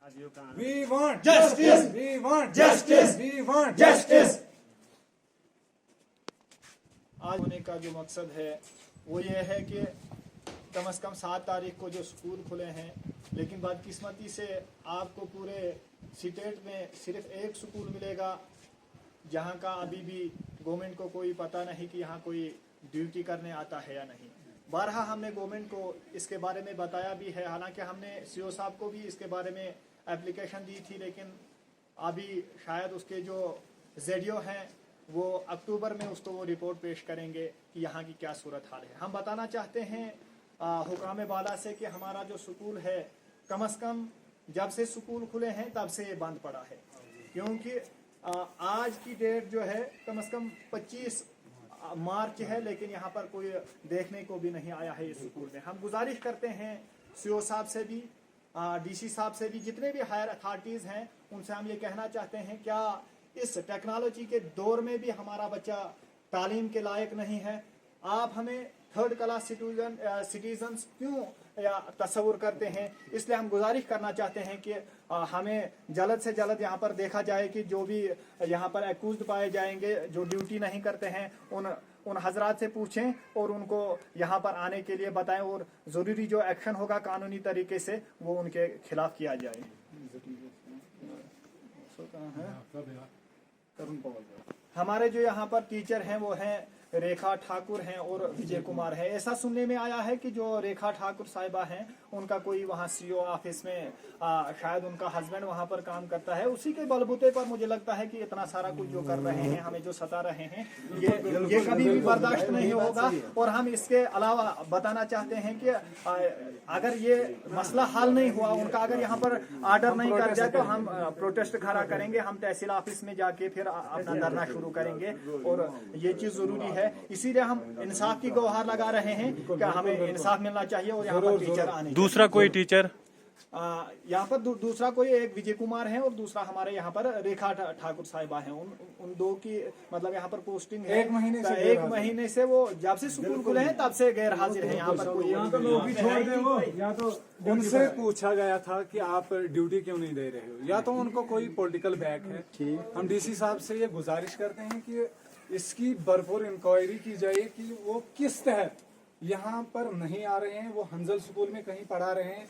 We want justice. We want justice. We want justice. आज होने का जो मकसद है वो ये है कि कम से कम 7 तारीख को जो स्कूल खुले हैं, लेकिन बदकिस्मती से आपको पूरे स्टेट में सिर्फ एक स्कूल मिलेगा जहां का अभी भी गवर्नमेंट को कोई पता नहीं कि यहाँ कोई ड्यूटी करने आता है या नहीं। बारहा हमने गवर्नमेंट को इसके बारे में बताया भी है, हालांकि हमने सीओ साहब को भी इसके बारे में एप्लीकेशन दी थी, लेकिन अभी शायद उसके जो जेडीओ हैं वो अक्टूबर में उसको वो रिपोर्ट पेश करेंगे कि यहाँ की क्या सूरत हाल है। हम बताना चाहते हैं हुकाम बाला से कि हमारा जो स्कूल है कम से कम जब से स्कूल खुले हैं तब से ये बंद पड़ा है, क्योंकि आज की डेट जो है कम से कम 25 मार्च है, लेकिन यहाँ पर कोई देखने को भी नहीं आया है इस स्कूल में। हम गुजारिश करते हैं सीओ साहब से भी, डीसी साहब से भी, जितने भी हायर अथॉरिटीज़ हैं उनसे हम ये कहना चाहते हैं, क्या इस टेक्नोलॉजी के दौर में भी हमारा बच्चा तालीम के लायक नहीं है? आप हमें थर्ड क्लास सिटीजन्स क्यों तस्वुर करते हैं? इसलिए हम गुजारिश करना चाहते हैं कि हमें जल्द से जल्द यहाँ पर देखा जाए कि जो भी यहाँ पर एक्यूज्ड पाए जाएंगे जो ड्यूटी नहीं करते हैं उन हजरात से पूछें और उनको यहाँ पर आने के लिए बताएं, और ज़रूरी जो एक्शन होगा कानूनी तरीके से वो उनके खिलाफ किया जाए। हमारे जो यहाँ पर टीचर हैं वो हैं रेखा ठाकुर हैं और विजय कुमार है। ऐसा सुनने में आया है कि जो रेखा ठाकुर साहिबा हैं उनका कोई वहाँ सीओ ऑफिस में शायद उनका हस्बैंड वहाँ पर काम करता है। उसी के बलबूते पर मुझे लगता है कि इतना सारा कुछ जो कर रहे हैं, हमें जो सता रहे हैं, ये कभी भी बर्दाश्त नहीं होगा। और हम इसके अलावा बताना चाहते हैं कि अगर ये मसला हल नहीं हुआ, उनका अगर यहाँ पर आर्डर नहीं कर जाए तो हम प्रोटेस्ट खड़ा करेंगे। हम तहसील ऑफिस में जाके फिर अपना धरना शुरू करेंगे और ये चीज जरूरी है। इसीलिए हम इंसाफ की गुहार लगा रहे हैं कि हमें इंसाफ मिलना चाहिए और यहाँ पर टीचर आने। दूसरा कोई टीचर यहाँ पर दूसरा कोई एक विजय कुमार है और दूसरा हमारे यहाँ पर रेखा ठाकुर साहिबा हैं। उन दो की मतलब यहाँ पर पोस्टिंग है। एक महीने से वो जब से स्कूल खुले हैं तब से गैर हाजिर है। यहाँ पर कोई लोग छोड़ दे वो, या तो उनसे पूछा गया था कि आप ड्यूटी क्यों नहीं दे रहे हो, या तो उनको कोई पॉलिटिकल बैक है। हम डीसी साहब से ये गुजारिश करते हैं कि इसकी भरपूर इंक्वायरी की जाए कि वो किस तहत यहाँ पर नहीं आ रहे हैं, वो हंजल स्कूल में कहीं पढ़ा रहे हैं।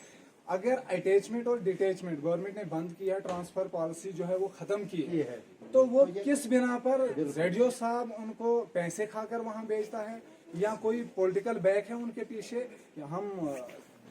अगर अटैचमेंट और डिटैचमेंट गवर्नमेंट ने बंद किया, ट्रांसफर पॉलिसी जो है वो खत्म की है, तो वो किस बिना पर जेडीओ साहब उनको पैसे खाकर वहाँ भेजता है या कोई पॉलिटिकल बैक है उनके पीछे? हम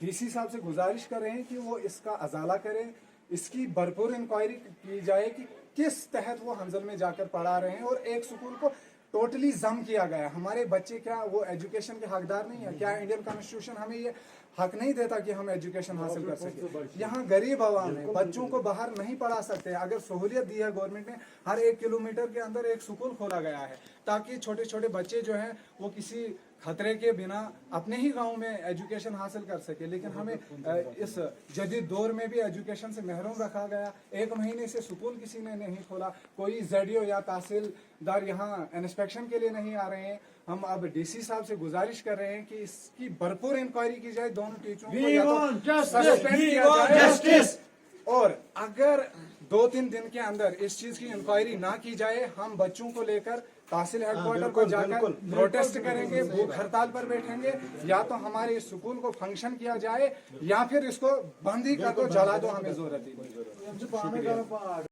डीसी साहब से गुजारिश कर रहे हैं कि वो इसका अजाला करें, इसकी भरपूर इंक्वायरी की जाए कि किस तहत वो हंजल में जाकर पढ़ा रहे हैं। और एक स्कूल को टोटली जम किया गया। हमारे बच्चे क्या वो एजुकेशन के हकदार नहीं है? क्या इंडियन कॉन्स्टिट्यूशन हमें ये हक नहीं देता कि हम एजुकेशन हासिल कर सके? यहाँ गरीब आवाम है, बच्चों को बाहर नहीं पढ़ा सकते। अगर सहूलियत दी है गवर्नमेंट ने, हर 1 किलोमीटर के अंदर एक स्कूल खोला गया है ताकि छोटे छोटे बच्चे जो हैं वो किसी खतरे के बिना अपने ही गांव में एजुकेशन हासिल कर सके। लेकिन हमें इस जदीद दौर में भी एजुकेशन से महरूम रखा गया। 1 महीने से स्कूल किसी ने नहीं खोला, कोई जेडीओ या तहसीलदार यहाँ इंस्पेक्शन के लिए नहीं आ रहे हैं। हम अब डीसी साहब से गुजारिश कर रहे हैं कि इसकी भरपूर इंक्वायरी की जाए, दोनों टीचरों को सस्पेंड किया जाए। और अगर 2-3 दिन के अंदर इस चीज की इंक्वायरी ना की जाए, हम बच्चों को लेकर तहसील हेडक्वार्टर को जाकर प्रोटेस्ट करेंगे, भूख हड़ताल पर बैठेंगे। या तो हमारे इस स्कूल को फंक्शन किया जाए या फिर इसको बंद ही कर दो, जला दो, हमें जरूरत ही नहीं।